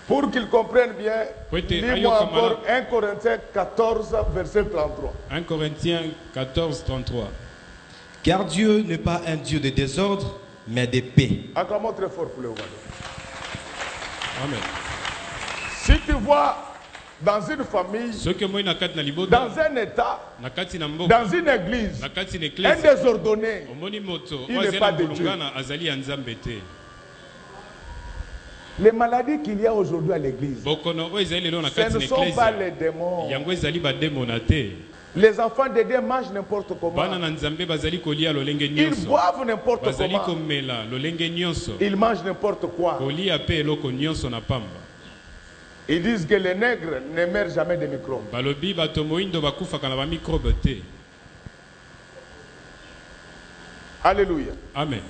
Pour qu'ils comprennent bien, lis-moi encore 1 Corinthiens 14, verset 33. 1 Corinthiens 14, 33. Car Dieu n'est pas un Dieu de désordre, mais de paix. Acclamons très fort pour le roi. Amen. Si tu vois dans une famille, dans un état, dans une église, un désordonné, il n'est pas de Dieu. Les maladies qu'il y a aujourd'hui à l'église, ce ne sont pas les démons. Les enfants de Dieu mangent n'importe comment. Ils boivent n'importe comment. Ils mangent n'importe quoi. Ils disent que les nègres ne meurent jamais de microbes. Alléluia. Amen.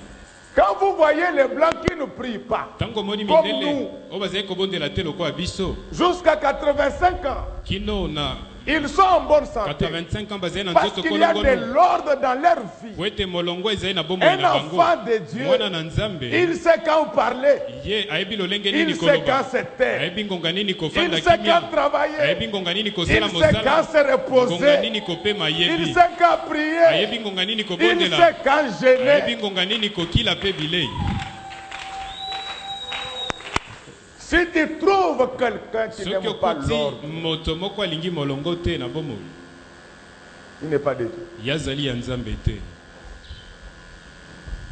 Quand vous voyez les blancs qui ne prient pas, comme nous, jusqu'à 85 ans, ils sont en bonne santé parce qu'il y a de l'ordre dans leur vie. Un enfant de Dieu, il sait quand parler, il sait quand se taire, il sait quand travailler, il sait quand se reposer, il sait quand prier, il sait quand gêner. Si tu trouves quelqu'un qui n'aime pas l'ordre, il n'est pas de Dieu.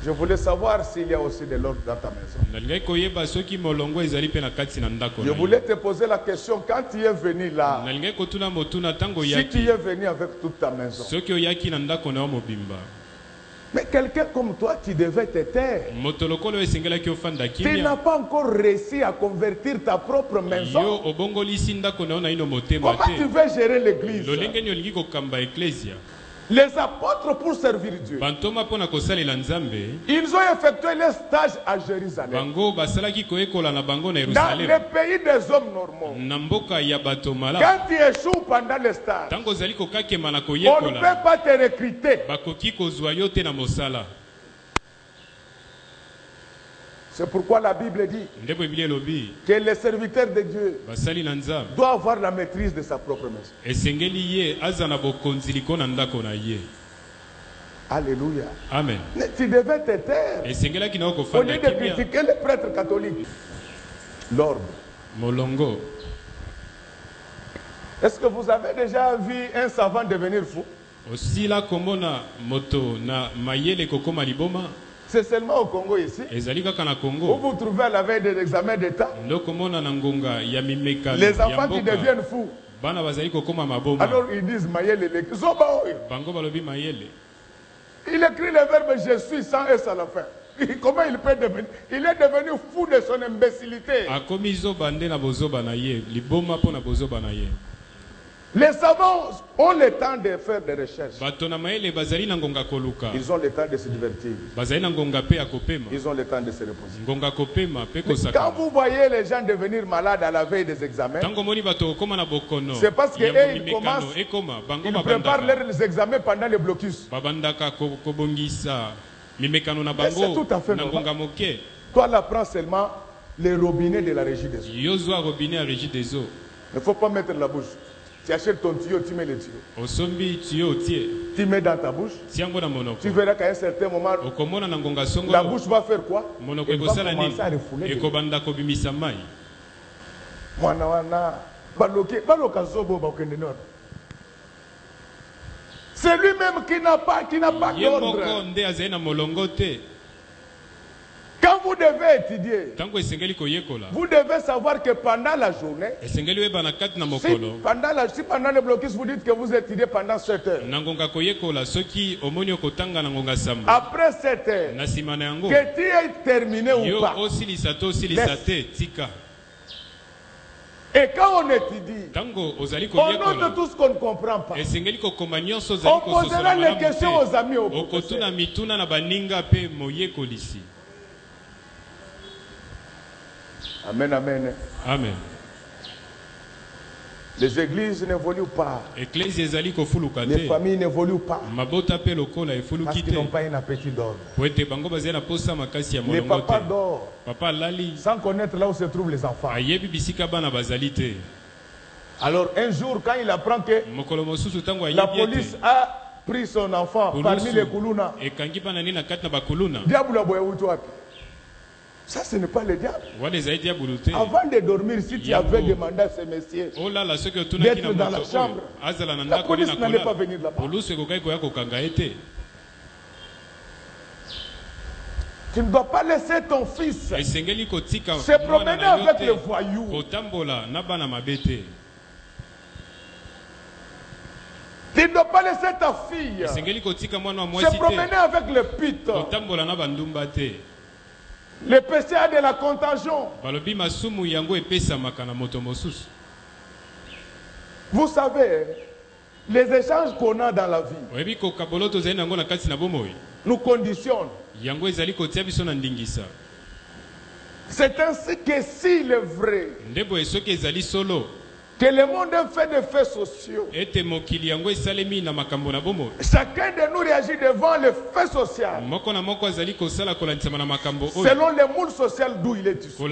Je voulais savoir s'il y a aussi de l'ordre dans ta maison. Je voulais te poser la question, quand tu es venu là, si tu es venu avec toute ta maison, mais quelqu'un comme toi, tu devais te taire. Tu n'as pas encore réussi à convertir ta propre maison. Comment tu veux gérer l'église? Les apôtres, pour servir Dieu, ils ont effectué leur stage à Jérusalem, dans le pays des hommes normaux. Quand tu échoues pendant le stage, on ne peut pas te recruter. C'est pourquoi la Bible dit que les serviteurs de Dieu doivent avoir la maîtrise de sa propre maison. Alléluia. Amen. Mais tu devais te taire. Au lieu de critiquer les prêtres catholiques. L'ordre. Molongo. Est-ce que vous avez déjà vu un savant devenir fou? C'est seulement au Congo ici. Où vous trouvez à la veille de l'examen d'État les enfants qui deviennent fous. Alors ils disent Mayele. Il écrit le verbe je suis sans S à la fin. Comment il peut devenir? Il est devenu fou de son imbécilité. Les savants ont le temps de faire des recherches. Ils ont le temps de se divertir. Ils ont le temps de se reposer. Mais quand vous voyez les gens devenir malades à la veille des examens, c'est parce qu'eux, ils commencent, ils préparent leurs examens pendant le blocus. C'est tout à fait normal. Toi, là, prends seulement les robinets de la régie des eaux. Il ne faut pas mettre la bouche. Tu achètes ton tuyau, tu mets le tuyau. Tu mets dans ta bouche. Tu verras qu'à un certain moment, la bouche va faire quoi? Elle va commencer à refouler. C'est lui-même qui n'a pas d'ordre. Quand vous devez étudier, vous devez savoir que pendant la journée, si pendant le blocus vous dites que vous étudiez pendant 7 heures, après 7 heures, que tu aies terminé ou pas, et quand on étudie, on note tout ce qu'on ne comprend pas. On posera les questions aux amis au professeur. Amen, amen. Amen. Les églises n'évoluent pas. Les familles n'évoluent pas. Parce qu'ils n'ont pas un appétit d'or. Les papas dorment sans connaître là où se trouvent les enfants. Alors un jour, quand il apprend que la police a pris son enfant parmi les Kuluna, diable a ça, ce n'est pas le diable. Avant de dormir, si tu avais demandé à ces messieurs d'être dans la chambre, la police n'allait pas venir là-bas. Tu ne dois pas laisser ton fils se promener avec les voyous. Tu ne dois pas laisser ta fille se promener avec les pites. Le péché a de la contagion. Vous savez, les échanges qu'on a dans la vie nous conditionnent. C'est ainsi que s'il est vrai que le monde est fait de faits sociaux, chacun de nous réagit devant le fait social selon le monde social d'où il est issu.